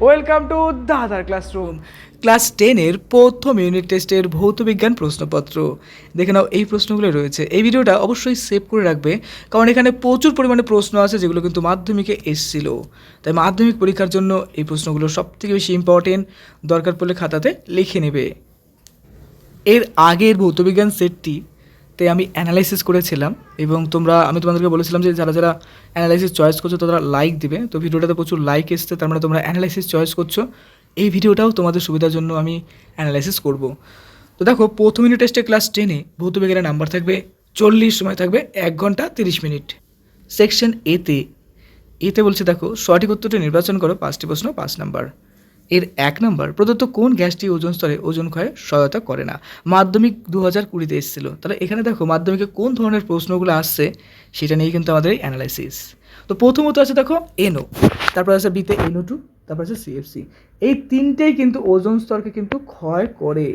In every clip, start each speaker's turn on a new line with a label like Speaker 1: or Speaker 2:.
Speaker 1: Welcome to দাদার classroom. Class 10-এর প্রথম unit টেস্টের ভৌতবিজ্ঞান প্রশ্নপত্র দেখে নাও। এই প্রশ্নগুলো রয়েছে। এই ভিডিওটা অবশ্যই সেভ করে রাখবে, কারণ এখানে প্রচুর পরিমাণে প্রশ্ন আছে যেগুলো কিন্তু মাধ্যমিকে এসেছিল। তাই মাধ্যমিক পরীক্ষার জন্য এই প্রশ্নগুলো সবথেকে বেশি ইম্পর্টেন্ট। দরকার পড়লে খাতাতে লিখে নেবে। এর আগের ভৌতবিজ্ঞান সেটটি আমি অ্যানালাইসিস করেছিলাম এবং আমি তোমাদেরকে বলেছিলাম যে যারা যারা অ্যানালাইসিস চয়েস করছো তারা লাইক দিবে। তো ভিডিওটাতে প্রচুর লাইক এসছে, তার মানে তোমরা অ্যানালাইসিস চয়েস করছো। এই ভিডিওটাও তোমাদের সুবিধার জন্য আমি অ্যানালাইসিস করব। তো দেখো, প্রথম ইউনিট টেস্টে ক্লাস 10-এ ভৌতবিজ্ঞানের নাম্বার থাকবে 40, সময় থাকবে 1 ঘন্টা 30 মিনিট। সেকশন এতে বলছে, দেখো সঠিক উত্তরটি নির্বাচন করো। 5টি প্রশ্ন, 5 নাম্বার। এর 1 নম্বর, প্রদত্ত কোন গ্যাসটি ওজোন স্তরে ওজোন ক্ষয়ে সহায়তা করে না? মাধ্যমিক 2020-তে এসেছিল। তাহলে এখানে দেখো মাধ্যমিকে কোন ধরনের প্রশ্নগুলো আসছে সেটা নিয়ে কিন্তু আমাদের এই অ্যানালাইসিস। তো প্রথমত আছে দেখো NO, তারপর আছে বিতে NO2, তারপর আছে CFC। এই তিনটেই কিন্তু ওজোন স্তরকে কিন্তু ক্ষয় করে,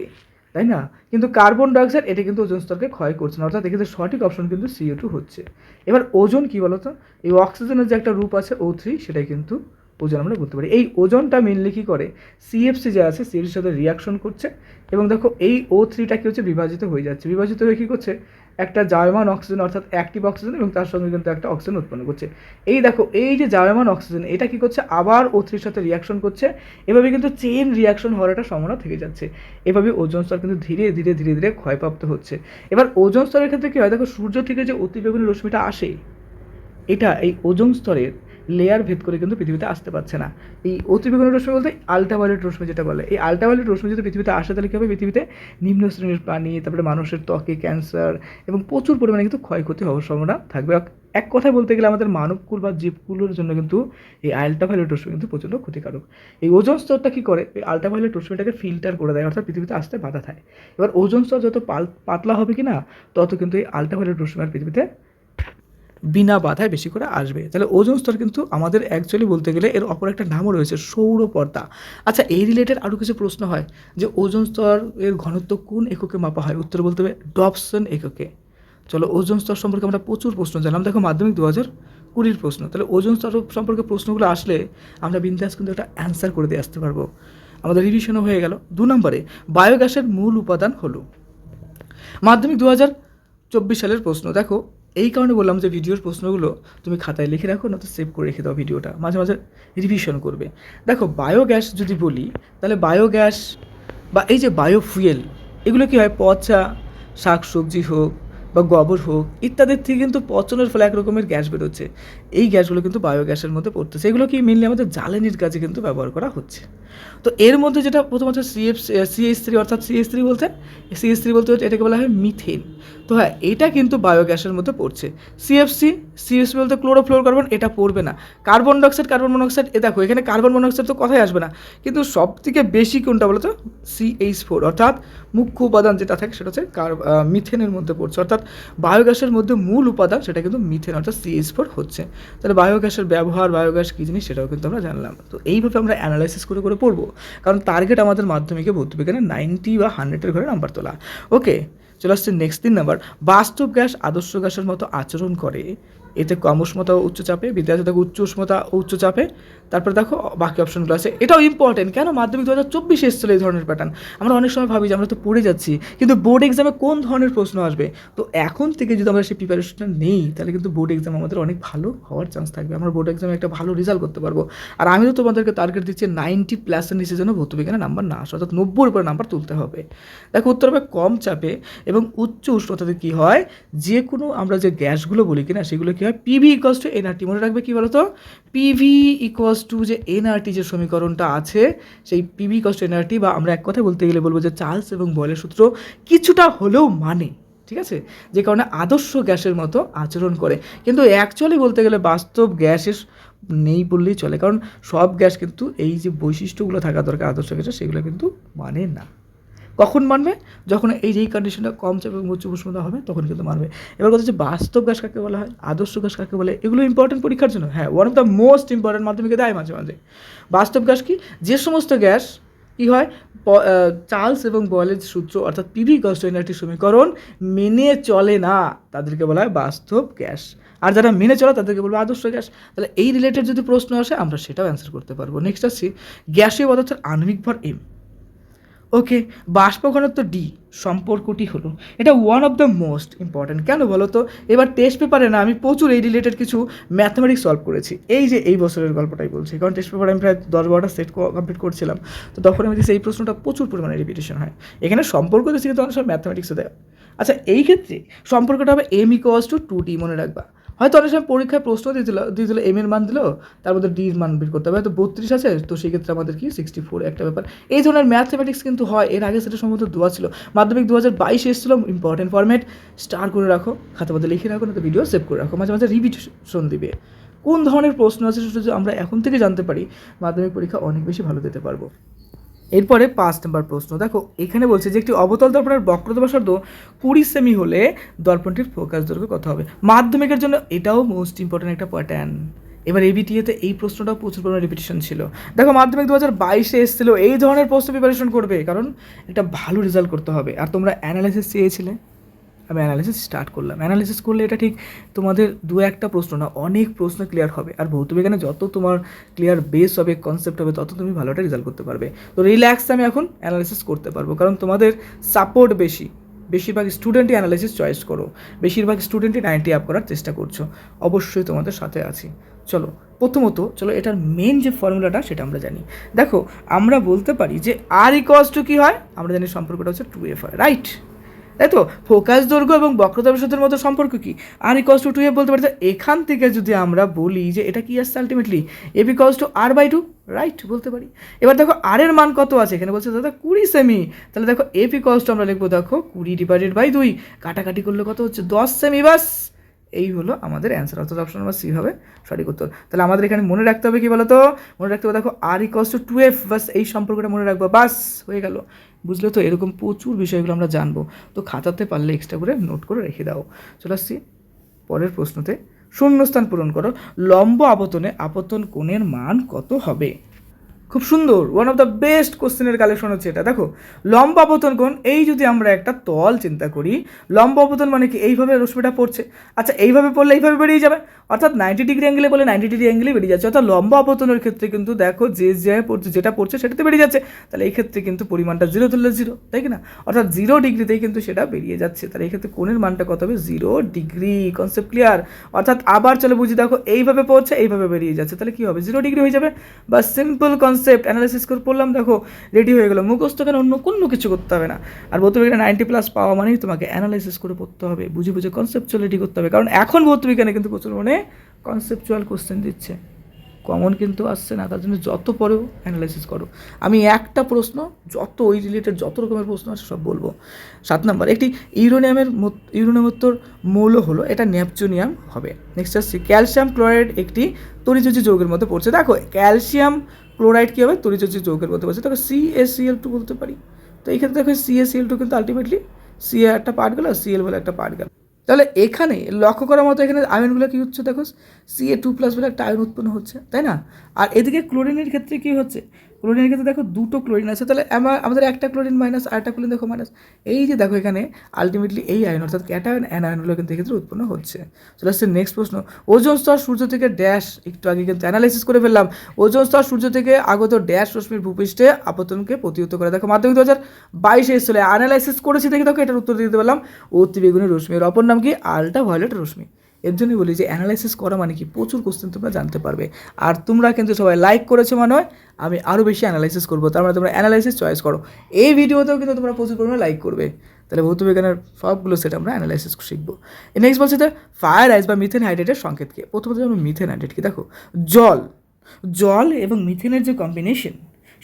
Speaker 1: তাই না? কিন্তু কার্বন ডাইঅক্সাইড এটা কিন্তু ওজোন স্তরকে ক্ষয় করছে না, অর্থাৎ এক্ষেত্রে সঠিক অপশন কিন্তু CO2 হচ্ছে। এবার ওজোন কি বলতো? এই অক্সিজেনের যে একটা রূপ আছে O3, সেটাই কিন্তু ওজন আমরা বলতে পারি। এই ওজনটা মেনলি কী করে, CFC যে আছে CFCর সাথে রিয়াকশন করছে এবং দেখো এই O3টা কী হচ্ছে, বিভাজিত হয়ে যাচ্ছে। বিভাজিত হয়ে কী করছে, একটা জায়মান অক্সিজেন অর্থাৎ অ্যাক্টিভ অক্সিজেন এবং তার সঙ্গে কিন্তু একটা অক্সিজেন উৎপন্ন করছে। এই দেখো এই যে জায়মান অক্সিজেন, এটা কী করছে, আবার O3-র সাথে রিয়াকশন করছে। এভাবে কিন্তু চেইন রিয়াকশন হওয়ার একটা সম্ভাবনা থেকে যাচ্ছে। এভাবে ওজোন স্তর কিন্তু ধীরে ধীরে ধীরে ধীরে ক্ষয়প্রাপ্ত হচ্ছে। এবার ওজোন স্তরের ক্ষেত্রে কী হয়, দেখো সূর্য থেকে যে অতিবেগুনি রশ্মিটা আসে, এটা এই ওজোন স্তরের লেয়ার ভেদ করে কিন্তু পৃথিবীতে আসতে পারছে না। এই অতিবেগুনি রশ্মি বলতে আল্ট্রাভায়োলেট রশ্মি যেটা বলে, এই আল্ট্রাভায়োলেট রশ্মি যদি পৃথিবীতে আসে তাহলে কী হবে, পৃথিবীতে নিম্ন শ্রেণীর প্রাণী, তারপরে মানুষের ত্বকে ক্যান্সার এবং প্রচুর পরিমাণে কিন্তু ক্ষয়ক্ষতি হওয়ার সম্ভাবনা থাকবে। এক কথায় বলতে গেলে আমাদের মানবকুল বা জীবকুলের জন্য কিন্তু এই আল্ট্রাভায়োলেট রশ্মি কিন্তু প্রচণ্ড ক্ষতিকারক। এই ওজোন স্তরটা কী করে, এই আল্ট্রাভায়োলেট রশ্মিটাকে ফিল্টার করে দেয়, অর্থাৎ পৃথিবীতে আসতে বাধা থাকে। এবার ওজোন স্তর যত পাতলা হবে কি না, তত কিন্তু এই আল্ট্রাভায়োলেট রশ্মি আর পৃথিবীতে বিনা বাধায় বেশি করে আসবে। তাহলে ওজোন স্তর কিন্তু আমাদের অ্যাকচুয়ালি বলতে গেলে এর অপর একটা নামও রয়েছে, সৌরপর্দা। আচ্ছা, এই রিলেটেড আরও কিছু প্রশ্ন হয় যে ওজোন স্তর এর ঘনত্ব কোন এককে মাপা হয়? উত্তর বলতে হবে ডবসন এককে। চলো, ওজোন স্তর সম্পর্কে আমরা প্রচুর প্রশ্ন জানলাম। দেখো মাধ্যমিক 2020-র প্রশ্ন, তাহলে ওজোন স্তর সম্পর্কে প্রশ্নগুলো আসলে আমরা বিন্দাস কিন্তু একটা অ্যান্সার করে দিয়ে আসতে পারবো। আমাদের রিভিশনও হয়ে গেল। 2 নম্বরে, বায়োগ্যাসের মূল উপাদান হলো। মাধ্যমিক 2024 সালের প্রশ্ন। দেখো এই কারণে বললাম যে ভিডিওর প্রশ্নগুলো তুমি খাতায় লিখে রাখো, না তো সেভ করে রেখে দাও, ভিডিওটা মাঝে মাঝে রিভিশন করবে। দেখো বায়োগ্যাস যদি বলি, তাহলে বায়োগ্যাস বা এই যে বায়োফুয়েল, এগুলো কী হয়, পচা শাকসবজি হোক বা গোবর হোক ইত্যাদির থেকে কিন্তু পচনের ফলে এক রকমের গ্যাস বেরোচ্ছে। এই গ্যাসগুলো কিন্তু বায়োগ্যাসের মধ্যে পড়তেছে। এগুলো কি মেনলি আমাদের জ্বালানির কাজে কিন্তু ব্যবহার করা হচ্ছে। তো এর মধ্যে যেটা প্রথমত CH3, অর্থাৎ CH3 বলতে এটাকে বলা হয় মিথেন। তো হ্যাঁ, এটা কিন্তু বায়োগ্যাসের মধ্যে পড়ছে। CFC বলতে ক্লোরোফ্লোরোকার্বন, এটা পড়বে না। কার্বন মনোক্সাইড এ দেখো এখানে কার্বন মনোক্সাইড তো কথাই আসবে না, কিন্তু সব থেকে বেশি কোনটা বলো তো, CH4, অর্থাৎ মুখ্য উপাদান যেটা থাকে সেটা হচ্ছে মিথেনের মধ্যে পড়ছে। অর্থাৎ বায়োগ্যাসের মধ্যে মূল উপাদান সেটা কিন্তু মিথেন অর্থাৎ CH4 হচ্ছে। তাহলে বায়োগ্যাসের ব্যবহার, বায়োগ্যাস কী জিনিস সেটাও কিন্তু আমরা জানলাম। তো এইভাবে আমরা অ্যানালাইসিস করে করে পড়বো, কারণ টার্গেট আমাদের মাধ্যমিকে ভৌতবিজ্ঞানে 90 বা 100-এর ঘরে নাম্বার তোলা। ওকে, চলে আসছে নেক্সট 3 নাম্বার। বাস্তব গ্যাস আদর্শ গ্যাসের মতো আচরণ করে। এতে কম উষ্ণতা ও উচ্চ চাপে, বিদ্যার্থী দেখো উচ্চ উষ্ণতা ও উচ্চ চাপে। তারপরে দেখো বাকি অপশনগুলো আছে, এটাও ইম্পর্টেন্ট। কেন, মাধ্যমিক 2024 এসেছিলো এই ধরনের প্যাটার্ন। আমরা অনেক সময় ভাবি যে আমরা তো পড়ে যাচ্ছি, কিন্তু বোর্ড এক্সামে কোন ধরনের প্রশ্ন আসবে। তো এখন থেকে যদি আমরা সেই প্রিপারেশনটা নেই, তাহলে কিন্তু বোর্ড এক্সাম আমাদের অনেক ভালো হওয়ার চান্স থাকবে। আমরা বোর্ড এক্সামে একটা ভালো রেজাল্ট করতে পারবো। আর আমি তো তোমাদেরকে টার্গেট দিচ্ছি 90+ নিচে যেন ভৌতবিজ্ঞানে নাম্বার না আসে, অর্থাৎ 90-এর উপরে নাম্বার তুলতে হবে। দেখো উত্তর হবে কম চাপে এবং উচ্চ উষ্ণতাতে কী হয়, যে কোনো আমরা যে গ্যাসগুলো বলি কিনা সেগুলো কী হয়, PV = nRT। মনে রাখবে কী বলো তো, PV = যে nRT যে সমীকরণটা আছে, সেই PV = nRT, বা আমরা এক কথায় বলতে গেলে বলবো যে চার্লস এবং বয়েলের সূত্র কিছুটা হলেও মানে, ঠিক আছে, যে কারণে আদর্শ গ্যাসের মতো আচরণ করে। কিন্তু অ্যাকচুয়ালি বলতে গেলে বাস্তব গ্যাসের নেই বললেই চলে, কারণ সব গ্যাস কিন্তু এই যে বৈশিষ্ট্যগুলো থাকা দরকার আদর্শ গ্যাসের, সেগুলো কিন্তু মানে না। কখন মানবে, যখন যেই কন্ডিশনটা কম চাপ এবং উচ্চ উষ্ণতা হবে তখন কিন্তু মানবে। এবার কথা হচ্ছে বাস্তব গ্যাস কাকে বলা হয়, আদর্শ গ্যাস কাকে বলে, এগুলো ইম্পর্টেন্ট পরীক্ষার জন্য। হ্যাঁ, one of the most important, মাধ্যমিকে দেয় মাঝে মাঝে। বাস্তব গ্যাস কি, যে সমস্ত গ্যাস কী হয়, চার্লস এবং বয়েলের সূত্র অর্থাৎ পিভি ইকুয়ালস টু একটি সমীকরণ মেনে চলে না তাদেরকে বলা হয় বাস্তব গ্যাস, আর যারা মেনে চলে তাদেরকে বলবো আদর্শ গ্যাস। তাহলে এই রিলেটেড যদি প্রশ্ন আসে আমরা সেটাও অ্যান্সার করতে পারবো। নেক্সট আসছি, গ্যাসীয় পদার্থের আণবিক ভর এম। ওকে, বাষ্প ঘনত্ব ডি, সম্পর্কটি হলো, এটা one of the most important. কেন বলো তো, এবার টেস্ট পেপারে না আমি প্রচুর এই রিলেটেড কিছু ম্যাথমেটিক্স সলভ করেছি, এই যে এই বছরের গল্পটাই বলছি, কারণ টেস্ট পেপারে আমি প্রায় 10-12টা সেট কমপ্লিট করছিলাম, তো তখন আমি দেখছি এই প্রশ্নটা প্রচুর পরিমাণে রিপিটেশন হয়। এখানে সম্পর্ক দিচ্ছি কিন্তু অনেক সময় ম্যাথমেটিক্সে দেয়। আচ্ছা, এই ক্ষেত্রে সম্পর্কটা হবে এম ইকুয়ালস টু 2D, মনে রাখবা। হয়তো অনেক সময় পরীক্ষায় প্রশ্ন দিয়েছিল এম এর মান দিল, তার মধ্যে ডির মান বের করতে হবে, হয়তো 32 আছে, তো সেই ক্ষেত্রে আমাদের কি 64 একটা ব্যাপার। এই ধরনের ম্যাথমেটিক্স কিন্তু হয়, এর আগে সেটা সম্ভবত দেওয়া ছিল, মাধ্যমিক 2022 এসেছিল। ইম্পর্টেন্ট ফরম্যাট, স্টার করে রাখো, খাতা মধ্যে লিখে রাখো, না তো ভিডিও সেভ করে রাখো, মাঝে মাঝে রিভিশন দিবে। কোন ধরনের প্রশ্ন আছে সেটা যদি আমরা এখন থেকে জানতে পারি, মাধ্যমিক পরীক্ষা অনেক বেশি ভালো দিতে পারবো। এরপরে 5 নম্বর প্রশ্ন, দেখো এখানে বলছে যে একটি অবতল দর্পণের বক্রতা ব্যাসার্ধ 20 সেমি হলে দর্পণটির ফোকাস দৈর্ঘ্য কত হবে। মাধ্যমিকের জন্য এটাও মোস্ট ইম্পর্টেন্ট একটা প্যাটার্ন। এবার এবিটিএতে এই প্রশ্নটাও প্রচুর পরিমাণে রিপিটেশন ছিল। দেখো মাধ্যমিক 2022 এসেছিলো, এই ধরনের প্রশ্ন প্রিপারেশন করবে, কারণ একটা ভালো রেজাল্ট করতে হবে। আর তোমরা অ্যানালাইসিস চেয়েছিলে, আমি অ্যানালিসিস স্টার্ট করলাম। অ্যানালিসিস করলে এটা ঠিক তোমাদের 2-1টা প্রশ্ন না, অনেক প্রশ্ন ক্লিয়ার হবে। আর ভৌতবিজ্ঞানে যত তোমার ক্লিয়ার বেস হবে, কনসেপ্ট হবে, তত তুমি ভালো একটা রেজাল্ট করতে পারবে। তো রিল্যাক্স আমি এখন অ্যানালিসিস করতে পারবো, কারণ তোমাদের সাপোর্ট বেশি। বেশিরভাগ স্টুডেন্টই অ্যানালিসিস চয়েস করো, বেশিরভাগ স্টুডেন্টই 90 আপ করার চেষ্টা করছো, অবশ্যই তোমাদের সাথে আছি। চলো প্রথমত এটার মেন যে ফর্মুলাটা সেটা আমরা জানি। দেখো আমরা বলতে পারি যে আর ইকুয়ালস টু কী হয়, আমরা জানি সম্পর্কটা হচ্ছে 2F হয়, রাইট? তাই তো, ফোকাস দৈর্ঘ্য এবং বক্রতা ব্যাসার্ধের মধ্যে সম্পর্ক কি, আর ইকুয়ালস টু 2F বলতে পারি। এখান থেকে যদি আমরা বলি যে এটা কি আসছে ultimately F equals to R/2, right বলতে পারি। এবার দেখো আর এর মান কত আছে, এখানে বলছে দাদা 20 সেমি, তাহলে দেখো এফ ইকুয়ালস টু আমরা লিখবো দেখো 20/2, কাটাকাটি করলে কত হচ্ছে 10 সেমি, বাস এই হলো আমাদের অ্যান্সার, অর্থাৎ অপশন নাম্বার সি হবে সঠিক উত্তর। তাহলে আমাদের এখানে মনে রাখতে হবে কি বলো তো, মনে রাখতে হবে দেখো আর ইকুয়ালস টু 2F, বাস এই সম্পর্কটা মনে রাখবো, বাস হয়ে গেল। বুঝলে তো, এরকম প্রচুর বিষয়গুলো আমরা জানবো, তো খাতাতে পারলে এক্সট্রা করে নোট করে রেখে দাও। চলে আসছি পরের প্রশ্নতে, শূন্যস্থান পূরণ করো, লম্ব আপতনে আপতন কোণের মান কত হবে। খুব সুন্দর, ওয়ান অফ দ্য বেস্ট কোশ্চেনের কালেকশন হচ্ছে এটা। দেখো লম্ব আপতন কোণ, এই যদি আমরা একটা তল চিন্তা করি, লম্ব আপতন মানে কি, এইভাবে রশ্মিটা পড়ছে, আচ্ছা এইভাবে পড়লে এইভাবে বেরিয়ে যাবে, অর্থাৎ 90 ডিগ্রি অ্যাঙ্গেলে বলে 90 ডিগ্রি অ্যাঙ্গেলে বেরিয়ে যাচ্ছে, অর্থাৎ লম্ব আপতনের ক্ষেত্রে কিন্তু দেখো যে যেটা পড়ছে সেটাতে বেরিয়ে যাচ্ছে, তাহলে এই ক্ষেত্রে কিন্তু পরিমাণটা 0 ধরলে 0, তাই কি না, অর্থাৎ 0 ডিগ্রিতেই কিন্তু সেটা বেরিয়ে যাচ্ছে, তাহলে এই ক্ষেত্রে কোণের মানটা কত হবে 0 ডিগ্রি। Concept clear? অর্থাৎ আবার চলে বুঝি, দেখো এইভাবে পড়ছে এইভাবে বেরিয়ে যাচ্ছে, তাহলে কী হবে 0 ডিগ্রি হয়ে যাবে, বা সিম্পল কনসেপ্ট অ্যানালাইসিস করে পড়লাম, দেখো রেডি হয়ে গেলো, মুখস্থ কেন, অন্য কোনো কিছু করতে হবে না। আর ভৌতবিজ্ঞানে 90+ পাওয়া মানেই তোমাকে অ্যানালাইসিস করে পড়তে হবে, বুঝে বুঝে কনসেপচুয়াল রেডি করতে হবে, কারণ এখন ভৌতবিজ্ঞানে কিন্তু প্রচুর মানে কনসেপচুয়াল কোশ্চেন দিচ্ছে, কমন কিন্তু আসছে না, তার জন্য যত পরেও অ্যানালাইসিস করো। আমি একটা প্রশ্ন যত ওই রিলেটেড যত রকমের প্রশ্ন আছে সব বলবো। 7 নম্বর, একটি ইউরেনিয়ামের মৌল হলো, এটা নেপচুনিয়াম হবে। নেক্সট আসছে ক্যালসিয়াম ক্লোরাইড একটি তরিযোজী যৌগের মধ্যে পড়ছে। দেখো ক্যালসিয়াম ক্লোরাইড কী হবে, তরিযোজী যৌগের মধ্যে পড়ছে, দেখো CaCl2 বলতে পারি। তো এই ক্ষেত্রে দেখো CaCl2 কিন্তু আলটিমেটলি Ca একটা পার্ট গেল, Cl বলে একটা পার্ট গেল। তাহলে এখানে লক্ষ্য করার মতো, এখানে আয়নগুলো কী হচ্ছে দেখো, Ca2+ বলে একটা আয়ন উৎপন্ন হচ্ছে, তাই না? আর এদিকে ক্লোরিনের ক্ষেত্রে কী হচ্ছে, ক্লোরিনের ক্ষেত্রে দেখো 2টো ক্লোরিন আছে, তাহলে আমাদের একটা ক্লোরিন মাইনাস আর একটা ক্লোরিন দেখো মাইনাস, এই যে দেখো এখানে আলটিমেটলি এই আয়ন অর্থাৎ ক্যাটায়ন অ্যানায়নগুলো কিন্তু এক্ষেত্রে উৎপন্ন হচ্ছে। চলে আসছে নেক্সট প্রশ্ন, ওজোন স্তর সূর্য থেকে ড্যাশ, একটু আগে কিন্তু অ্যানালাইসিস করে ফেললাম, ওজোন স্তর সূর্য থেকে আগত ড্যাশ রশ্মির ভূপৃষ্ঠে আপতনকে প্রতিহত করে। দেখো মাধ্যমিক 2022 এসেছিল, অ্যানালাইসিস করেছি দেখি, দেখো এটার উত্তর দিতে পারলাম, অতিবেগুনি রশ্মি, এর অপর নাম কি আল্ট্রাভায়োলেট রশ্মি। এর জন্যই বলি যে অ্যানালাইসিস করা মানে কি, প্রচুর কোশ্চেন তোমরা জানতে পারবে। আর তোমরা কিন্তু সবাই লাইক করেছো মানে হয় আমি আরও বেশি অ্যানালাইসিস করবো, তার মানে তোমরা অ্যানালাইসিস চয়েস করো, এই ভিডিওতেও কিন্তু তোমরা প্রচুর পরিমাণে লাইক করবে, তাহলে ভৌতবিজ্ঞানের সবগুলো সেট আমরা অ্যানালাইসিস শিখবো। নেক্সট বলছে যে ফায়ার আইস বা মিথেন হাইড্রেটের সংকেত কি। প্রথমত যেমন মিথেন হাইড্রেট কি, দেখো জল এবং মিথেনের যে কম্বিনেশন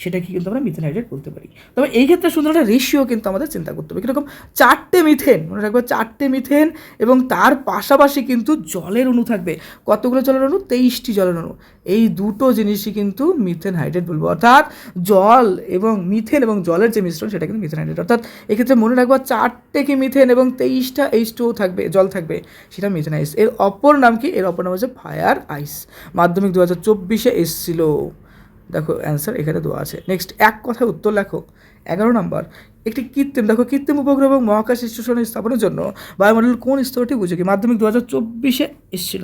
Speaker 1: সেটাকে কিন্তু আমরা মিথেন হাইড্রেট বলতে পারি। তবে এই ক্ষেত্রে সুন্দর একটা রেশিও কিন্তু আমাদের চিন্তা করতে হবে, কীরকম 4টে মিথেন, মনে রাখবো 4টে মিথেন, এবং তার পাশাপাশি কিন্তু জলের অণু থাকবে, কতগুলো জলের অণু, 23টি জলের অণু, এই দুটো জিনিসই কিন্তু মিথেন হাইড্রেট বলবো, অর্থাৎ জল এবং মিথেন এবং জলের যে মিশ্রণ সেটা কিন্তু মিথেন হাইড্রেট। অর্থাৎ এক্ষেত্রে মনে রাখবো 4টে কি মিথেন এবং 23টা H2O থাকবে, জল থাকবে, সেটা মিথেন আইস। এর অপর নাম কি, এর অপর নাম হচ্ছে ফায়ার আইস, মাধ্যমিক 2024 এসেছিল। দেখো অ্যান্সার এখানে দেওয়া আছে। নেক্সট, এক কথায় উত্তর লেখো। 11 নম্বর, একটি কৃত্রিম উপগ্রহ এবং মহাকাশ স্টেশন স্থাপনের জন্য বায়ুমণ্ডলের কোন স্তরটি উপযোগী? মাধ্যমিক 2024 এসেছিল।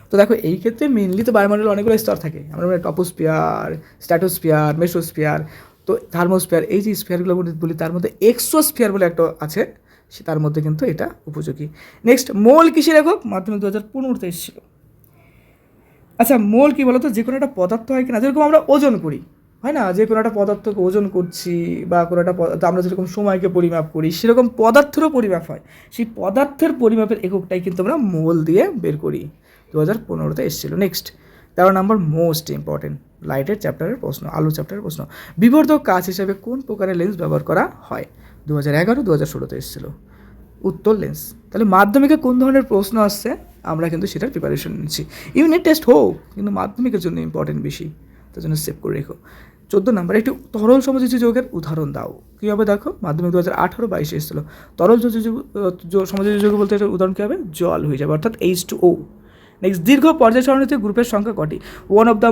Speaker 1: তো দেখো এই ক্ষেত্রে মেনলি তো বায়ুমণ্ডলের অনেকগুলো স্তর থাকে, আমরা টপোস্ফিয়ার, স্ট্র্যাটোস্ফিয়ার, মেসোস্ফিয়ার, তো থার্মোস্ফিয়ার, এই যে স্ফিয়ারগুলো বলি তার মধ্যে এক্সোস্ফিয়ার বলে একটা আছে, সে তার মধ্যে কিন্তু এটা উপযোগী। নেক্সট, মোল কিসের একক? মাধ্যমিক 2015 এসেছিল। আচ্ছা, মোল কী বলতো? যে কোনো একটা পদার্থ হয় কিনা, যেরকম আমরা ওজন করি, হয় না, যে কোনো একটা পদার্থকে ওজন করছি, বা কোনো একটা আমরা যেরকম সময়কে পরিমাপ করি, সেরকম পদার্থেরও পরিমাপ হয়। সেই পদার্থের পরিমাপের এককটাই কিন্তু আমরা মোল দিয়ে বের করি। 2015 এসেছিল। নেক্সট, 13 নম্বর, মোস্ট ইম্পর্টেন্ট, লাইটের চ্যাপ্টারের প্রশ্ন, আলো চ্যাপ্টারের প্রশ্ন। বিবর্ধক কাচ হিসেবে কোন প্রকারের লেন্স ব্যবহার করা হয়? 2011, 2016 এসেছিল। উত্তর লেন্স। তাহলে মাধ্যমিকে কোন ধরনের প্রশ্ন আসছে আমরা কিন্তু সেটার প্রিপারেশন নিচ্ছি। ইউনিট টেস্ট হোক, কিন্তু মাধ্যমিকের জন্য ইম্পর্টেন্ট বেশি, তার জন্য সেভ করে রেখো। 14 নম্বর, একটি তরল সমযোজী যৌগের উদাহরণ দাও। কীভাবে? দেখো মাধ্যমিক 2018-22 এসেছিলো। তরল সমযোজী যৌগ বলতে এটার উদাহরণ কী হবে? জল হয়ে যাবে, অর্থাৎ H2O। নেক্সট, দীর্ঘ পর্যায় সারণীতে গ্রুপের সংখ্যা কটি? One of the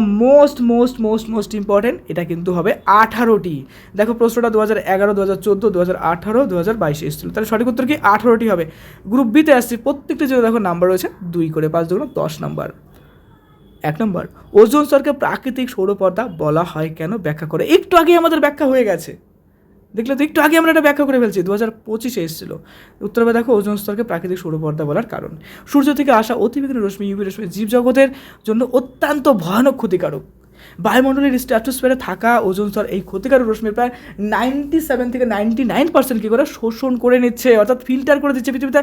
Speaker 1: most important, এটা কিন্তু হবে 18টি। দেখো প্রশ্নটা 2011, 2014, 2018, 2022 এসেছিল, তাহলে সঠিক উত্তর কি? 18টি হবে। গ্রুপ বিতে আসছি, প্রত্যেকটি জায়গায় দেখো নাম্বার রয়েছে 2 করে, 5 2 10 নাম্বার। 1 নম্বর, ওজোন স্তরকে প্রাকৃতিক সৌরপর্দা বলা হয় কেন? ব্যাখ্যা করে। একটু আগে আমাদের ব্যাখ্যা হয়ে গেছে, দেখলে তো, একটু আগে আমরা এটা ব্যাখ্যা করে ফেলছি, 2025 এসেছিল। উত্তরে দেখো, ওজোন স্তরকে প্রাকৃতিক সৌরপর্দা বলার কারণ, সূর্য থেকে আসা অতিবেগুনি রশ্মি, ইউভি রশ্মি জীবজগতের জন্য অত্যন্ত ভয়ানক ক্ষতিকারক। বায়ুমণ্ডলের স্ট্র্যাটোস্ফিয়ারে থাকা ওজোন স্তর এই ক্ষতিকারক রশ্মির প্রায় 97 থেকে 99% কী করে শোষণ করে নিচ্ছে, অর্থাৎ ফিল্টার করে দিচ্ছে, পৃথিবীতে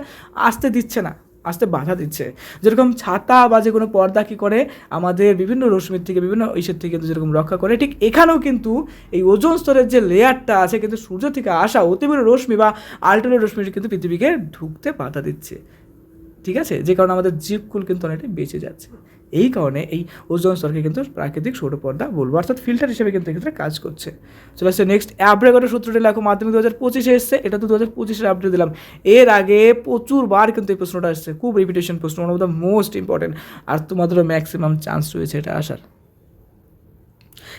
Speaker 1: আসতে দিচ্ছে না, আসতে বাধা দিচ্ছে। যেরকম ছাতা বা যে কোনো পর্দা কী করে আমাদের বিভিন্ন রশ্মির থেকে, বিভিন্ন ইসের থেকে কিন্তু যেরকম রক্ষা করে, ঠিক এখানেও কিন্তু এই ওজোন স্তরের যে লেয়ারটা আছে কিন্তু সূর্য থেকে আসা অতিবেগুনি রশ্মি বা আল্ট্রাভায়োলেট রশ্মি কিন্তু পৃথিবীকে ঢুকতে বাধা দিচ্ছে, ঠিক আছে, যে কারণে আমাদের জীবকুল কিন্তু অনেকটাই বেঁচে যাচ্ছে। এই কারণে এই ওজোন স্তরকে কিন্তু প্রাকৃতিক সৌরপর্দা বলবো, অর্থাৎ ফিল্টার হিসেবে কিন্তু এক্ষেত্রে কাজ করছে। চলে আসছে নেক্সট, অ্যাভোগাড্রো সূত্রটি লেখো। মাধ্যমিক 2025 এসছে, এটা তো 2025 আপডেট দিলাম। এর আগে প্রচুর বার কিন্তু এই প্রশ্নটা আসছে, খুব রিপিটেশন প্রশ্ন, one of the most important, আর তোমাদেরও ম্যাক্সিমাম চান্স রয়েছে এটা আসার।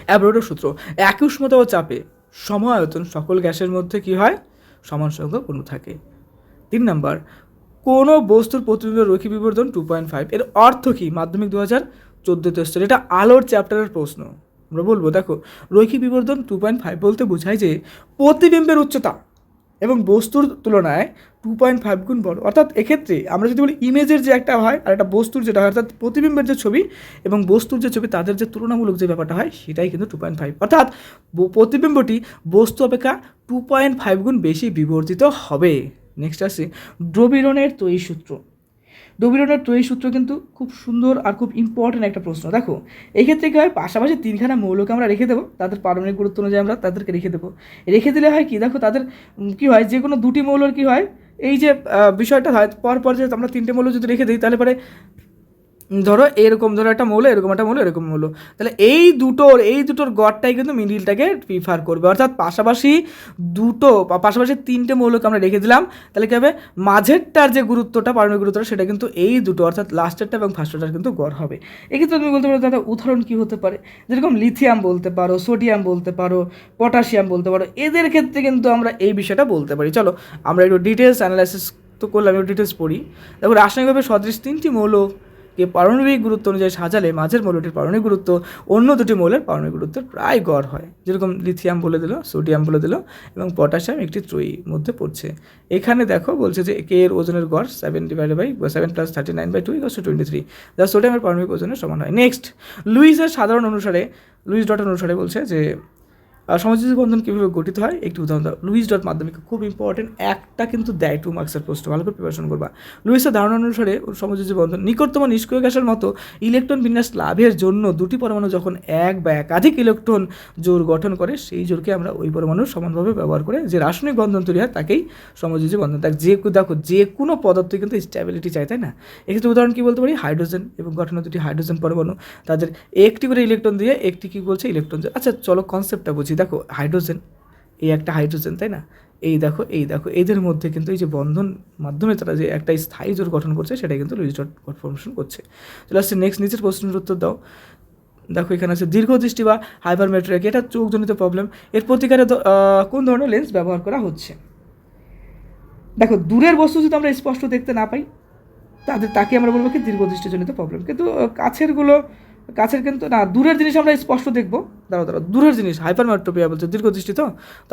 Speaker 1: অ্যাভোগাড্রো সূত্র, একই উষ্ণতা ও চাপে সমায়তন সকল গ্যাসের মধ্যে কী হয়? সমান সংখ্যক অণু থাকে। 3 নম্বর, কোনো বস্তুর প্রতিবিম্বের রৈখিক বিবর্ধন 2.5 এর অর্থ কী? মাধ্যমিক 2014 এসেছিল, এটা আলোর চ্যাপ্টারের প্রশ্ন। আমরা বলবো, দেখো রৈখিক বিবর্ধন 2.5 বলতে বোঝায় যে প্রতিবিম্বের উচ্চতা এবং বস্তুর তুলনায় 2.5 গুণ বড়, অর্থাৎ এক্ষেত্রে আমরা যদি বলি ইমেজের যে একটা হয় আর একটা বস্তুর যেটা হয়, অর্থাৎ প্রতিবিম্বের যে ছবি এবং বস্তুর যে ছবি তাদের যে তুলনামূলক যে ব্যাপারটা হয় সেটাই কিন্তু 2.5, অর্থাৎ প্রতিবিম্বটি বস্তু অপেক্ষা 2.5 গুণ বেশি বিবর্তিত হবে। নেক্সট আসছে দ্রবীরণের তৈরি সূত্র। দ্রবীরণের তৈরি সূত্র কিন্তু খুব সুন্দর আর খুব ইম্পর্টেন্ট একটা প্রশ্ন। দেখো এক্ষেত্রে কী হয়? পাশাপাশি 3খানা মৌলকে আমরা রেখে দেবো, তাদের পারমাণবিক গুরুত্ব অনুযায়ী আমরা তাদেরকে রেখে দেবো। রেখে দিলে হয় কি? দেখো তাদের কী হয়, যে কোনো দুটি মৌলর কী হয়, এই যে বিষয়টা হয় পর যে আমরা 3টে মৌল যদি রেখে দিই, তাহলে পরে ধরো এরকম, ধরো একটা মৌল, এরকম একটা মৌল, এরকম মৌল, তাহলে এই দুটোর গড়টাই কিন্তু মিডিলটাকে প্রিফার করবে, অর্থাৎ পাশাপাশি 3টে মৌলকে আমরা রেখে দিলাম, তাহলে কী হবে? মাঝেরটার যে গুরুত্বটা, পারমাণবিক গুরুত্বটা, সেটা কিন্তু এই দুটো, অর্থাৎ লাস্টেরটা এবং ফার্স্টেরটার কিন্তু গড় হবে। এক্ষেত্রে তুমি বলতে পারো দাদা উদাহরণ কী হতে পারে? যেরকম লিথিয়াম বলতে পারো, সোডিয়াম বলতে পারো, পটাশিয়াম বলতে পারো, এদের ক্ষেত্রে কিন্তু আমরা এই বিষয়টা বলতে পারি। চলো আমরা একটু ডিটেলস অ্যানালাইসিস তো করলাম, একটু ডিটেলস পড়ি। দেখো রাসায়নিকভাবে সদৃশ 3টি মৌলকে পারমাণবিক গুরুত্ব অনুযায়ী সাজালে মাঝের মৌলটির পারমাণবিক গুরুত্ব অন্য দুটি মৌলের পারমাণবিক গুরুত্বের প্রায় গড় হয়। যেরকম লিথিয়াম বলে দিল, সোডিয়াম বলে দিল এবং পটাশিয়াম একটি ত্রয়ীর মধ্যে পড়ছে। এখানে দেখো বলছে যে কে এর ওজনের গড় 7 + 7 + 39/2 = 23, যা সোডিয়ামের পারমাণবিক ওজনের সমান হয়। নেক্সট, লুইস ডটের অনুসারে বলছে যে সমযোজী বন্ধন কীভাবে গঠিত হয় একটি উদাহরণ দাও। লুইস ডট মাধ্যমিক খুব ইম্পর্টেন্ট, একটা কিন্তু দেয় 2 মার্কসের প্রশ্ন, ভালো করে প্রিপারেশন করবা। লুইসের ধারণা অনুসারে সমযোজী বন্ধন নিকটতম নিষ্ক্রিয় গ্যাসের মতো ইলেকট্রন বিন্যাস লাভের জন্য দুটি পরমাণু যখন এক বা একাধিক ইলেকট্রন জোড় গঠন করে, সেই জোড়কে আমরা ওই পরমাণুর সমানভাবে ব্যবহার করে যে রাসায়নিক বন্ধন তৈরি হয় তাকেই সমযোজী বন্ধন। দেখো যে কোনো পদার্থই কিন্তু স্ট্যাবিলিটি চাই, তাই না? এক্ষেত্রে উদাহরণ কী বলতে পারি? হাইড্রোজেন এবং গঠন দুটি হাইড্রোজেন পরমাণু, তাদের একটি করে ইলেকট্রন দিয়ে একটি কী বলছে ইলেকট্রন। আচ্ছা চলো কনসেপ্টটা বুঝি। দেখো হাইড্রোজেন, এই একটা হাইড্রোজেন, তাই না? এই দেখো এদের মধ্যে কিন্তু এই যে বন্ধন মাধ্যমে তারা যে একটা স্থায়ী জোড় গঠন করছে, সেটাই কিন্তু লুইস ডট ফর্মেশন করছে। চলে আসছে নেক্সট, নিচের প্রশ্নের উত্তর দাও। দেখো এখানে আছে দীর্ঘদৃষ্টি বা হাইপারমেট্রিক, এটা চোখজনিত প্রবলেম, এর প্রতিকারে কোন ধরনের লেন্স ব্যবহার করা হচ্ছে। দেখো দূরের বস্তু যদি আমরা স্পষ্ট দেখতে না পাই তাকে আমরা বলবো কি দীর্ঘদৃষ্টিজনিত প্রবলেম। কিন্তু কাছের কিন্তু না, দূরের জিনিস আমরা স্পষ্ট দেখবো। দাঁড়াও দূরের জিনিস হাইপারমেট্রোপিয়া বলছে, দীর্ঘদৃষ্টি তো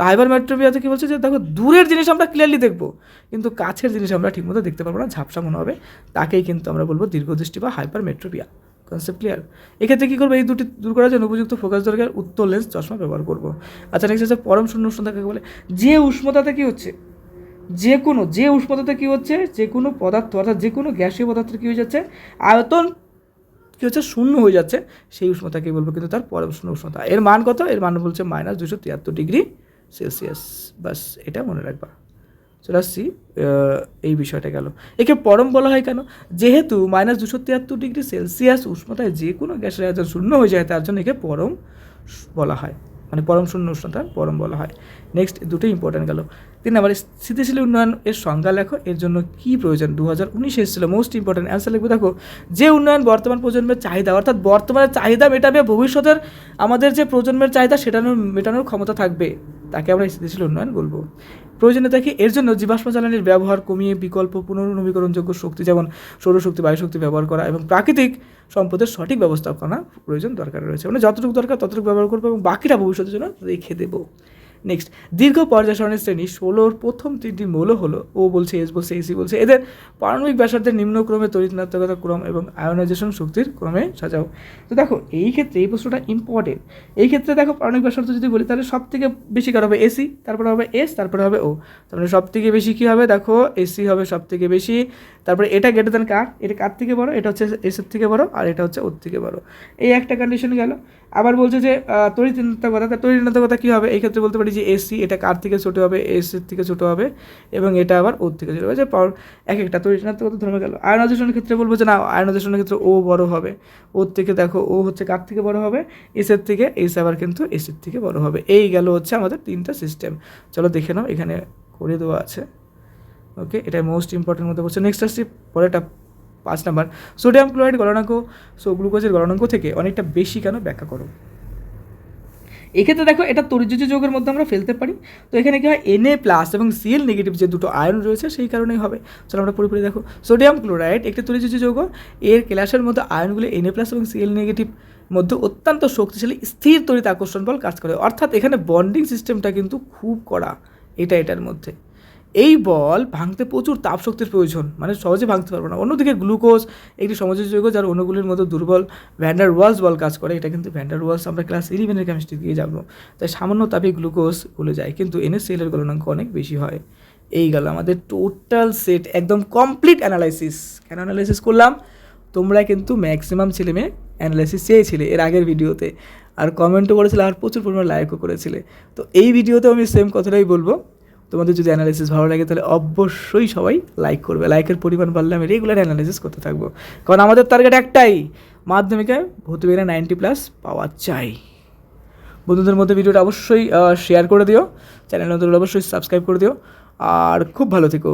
Speaker 1: হাইপারমেট্রোপিয়াতে কী বলছে যে দেখো দূরের জিনিস আমরা ক্লিয়ারলি দেখবো, কিন্তু কাছের জিনিস আমরা ঠিকমতো দেখতে পারবো না, ঝাপসা মনে হবে, তাকেই কিন্তু আমরা বলবো দীর্ঘদৃষ্টি বা হাইপারমেট্রোপিয়া। Concept clear? এক্ষেত্রে কী করবো, এই দুটি দূর করার জন্য উপযুক্ত ফোকাস দরকার, উত্তর লেন্স চশমা ব্যবহার করবো। আচ্ছা নেক্সট হচ্ছে পরম শূন্য উষ্ণতা কাকে বলে? যে উষ্ণতাতে কী হচ্ছে, যে উষ্ণতাতে কী হচ্ছে, যে কোনো পদার্থ অর্থাৎ যে কোনো গ্যাসীয় পদার্থের কী হয়ে যাচ্ছে, আয়তন কী হচ্ছে, শূন্য হয়ে যাচ্ছে, সেই উষ্ণতাকে বলবো কিন্তু তার পরম শূন্য উষ্ণতা। এর মান কত? এর মান বলছে -273°C। বাস এটা মনে রাখবা। চলে আসছি এই বিষয়টা গেল। একে পরম বলা হয় কেন? যেহেতু -273°C উষ্ণতায় যে কোনো গ্যাসের আয়তন শূন্য হয়ে যায়, তার জন্য একে পরম বলা হয়, মানে পরম শূন্য উষ্ণতা পরম বলা হয়। নেক্সট দুটোই ইম্পর্টেন্ট গেল। 3 নম্বর, স্থিতিশীল উন্নয়ন এর সংজ্ঞা লেখো, এর জন্য কী প্রয়োজন? 2019 এসেছিল, মোস্ট ইম্পর্টেন্ট অ্যান্সার লিখবে। দেখো যে উন্নয়ন বর্তমান প্রজন্মের চাহিদা, অর্থাৎ বর্তমানের চাহিদা মেটাবে, ভবিষ্যতের আমাদের যে প্রজন্মের চাহিদা সেটা মেটানোর ক্ষমতা থাকবে, তাকে আমরা স্থিতিশীল উন্নয়ন বলবো। প্রয়োজনীয়তা কি? এর জন্য জীবাশ্ম জ্বালানির ব্যবহার কমিয়ে বিকল্প পুনর্নবীকরণযোগ্য শক্তি যেমন সৌরশক্তি, বায়ুশক্তি ব্যবহার করা এবং প্রাকৃতিক সম্পদের সঠিক ব্যবস্থাপনা প্রয়োজন দরকার রয়েছে, মানে যতটুকু দরকার ততটুকু ব্যবহার করবো এবং বাকিটা ভবিষ্যতের জন্য রেখে দেবো। নেক্সট, দীর্ঘ পর্যায় সারণীর শ্রেণী 16 প্রথম 3টি মৌল হলো, ও বলছে, এস বলছে, এসি বলছে, এদের পারমাণবিক ব্যাসার্ধের নিম্নক্রমে তড়িৎ-ঋণাত্মকতা ক্রম এবং আয়নাইজেশন শক্তির ক্রমে সাজাও। তো দেখো এই ক্ষেত্রে এই প্রশ্নটা ইম্পর্টেন্ট। এই ক্ষেত্রে দেখো পারমাণবিক ব্যাসার্ধ যদি বলি তাহলে সব থেকে বেশি কার হবে? এসি, তারপরে হবে এস, তারপরে হবে ও। তারপরে সব থেকে বেশি কী হবে? দেখো এসি হবে সব থেকে বেশি, তারপরে এটা গ্রেটার দ্যান কার, এটা কার থেকে বড়, এটা হচ্ছে এসের থেকে বড়, আর এটা হচ্ছে ওর থেকে বড়। এই একটা কন্ডিশন গেল। আবার বলছে যে তড়িৎ-ঋণাত্মকতা কী হবে? এই ক্ষেত্রে বলতে পারি যে এসি এটা কার থেকে ছোটো হবে? এসের থেকে ছোটো হবে, এবং এটা আবার ওর থেকে ছোটো হবে, যে পাওয়ার এক একটা তড়িৎ-ঋণাত্মকতা ধর্মে গেল। আয়নাইজেশনের ক্ষেত্রে বলবো যে না, আয়নাইজেশনের ক্ষেত্রে ও বড় হবে, ওর থেকে দেখো ও হচ্ছে কার থেকে বড় হবে? এসের থেকে, এস আবার কিন্তু এসির থেকে বড় হবে। এই গেল হচ্ছে আমাদের 3টা সিস্টেম। চলো দেখে নাও, এখানে করে দেওয়া আছে। ওকে, এটা মোস্ট ইম্পর্টেন্ট মধ্যে পড়ছে। নেক্সট আসছি পরেরটা 5 নাম্বার, সোডিয়াম ক্লোরাইড গলনাঙ্ক গ্লুকোজের গলনাঙ্ক থেকে অনেকটা বেশি কেন, ব্যাখ্যা করো। এক্ষেত্রে দেখো এটা তড়িৎযোজী যৌগের মধ্যে আমরা ফেলতে পারি, তো এখানে কী হয়, Na+ এবং Cl নেগেটিভ যে দুটো আয়ন রয়েছে সেই কারণেই হবে। চলো আমরা পুরোপুরি দেখো। সোডিয়াম ক্লোরাইড একটি তড়িৎযোজী যৌগ, এর ক্লাসের মধ্যে আয়নগুলি Na+ এবং Cl নেগেটিভ মধ্যে অত্যন্ত শক্তিশালী স্থির তড়িৎ আকর্ষণ বল কাজ করে, অর্থাৎ এখানে বন্ডিং সিস্টেমটা কিন্তু খুব কড়া এটার মধ্যে। এই বল ভাঙতে প্রচুর তাপ শক্তির প্রয়োজন, মানে সহজে ভাঙতে পারবো না। অন্যদিকে গ্লুকোজ একটি সমযোজী যৌগ যার অণুগুলির মতো দুর্বল ভ্যান ডার ওয়ালস বল কাজ করে, এটা কিন্তু ভ্যান ডার ওয়ালস আমরা ক্লাস 11 কেমিস্ট্রি দিয়ে যাবো, তাই সামান্য তাপে গ্লুকোজ গলে যায়, কিন্তু NaCl এর গলনাঙ্ক অনেক বেশি হয়। এই গেল আমাদের টোটাল সেট, একদম কমপ্লিট অ্যানালাইসিস। কেন অ্যানালাইসিস করলাম? তোমরা কিন্তু ম্যাক্সিমাম ছেলেমেয়ে অ্যানালাইসিস চেয়েছিলে এর আগের ভিডিওতে, আর কমেন্টও করেছিলে, আর প্রচুর পরিমাণে লাইকও করেছিলে। তো এই ভিডিওতেও আমি সেম কথাটাই বলবো, তোমাদের যদি অ্যানালাইসিস ভালো লাগে তাহলে অবশ্যই সবাই লাইক করবে। লাইকের পরিমাণ বাড়লে আমি রেগুলার অ্যানালাইসিস করতে থাকবো, কারণ আমাদের টার্গেট একটাই, মাধ্যমিকে ভৌতবিজ্ঞানে 90+ পাওয়া চাই। বন্ধুদের মধ্যে ভিডিওটা অবশ্যই শেয়ার করে দিও, চ্যানেল নতুন অবশ্যই সাবস্ক্রাইব করে দিও, আর খুব ভালো থেকো।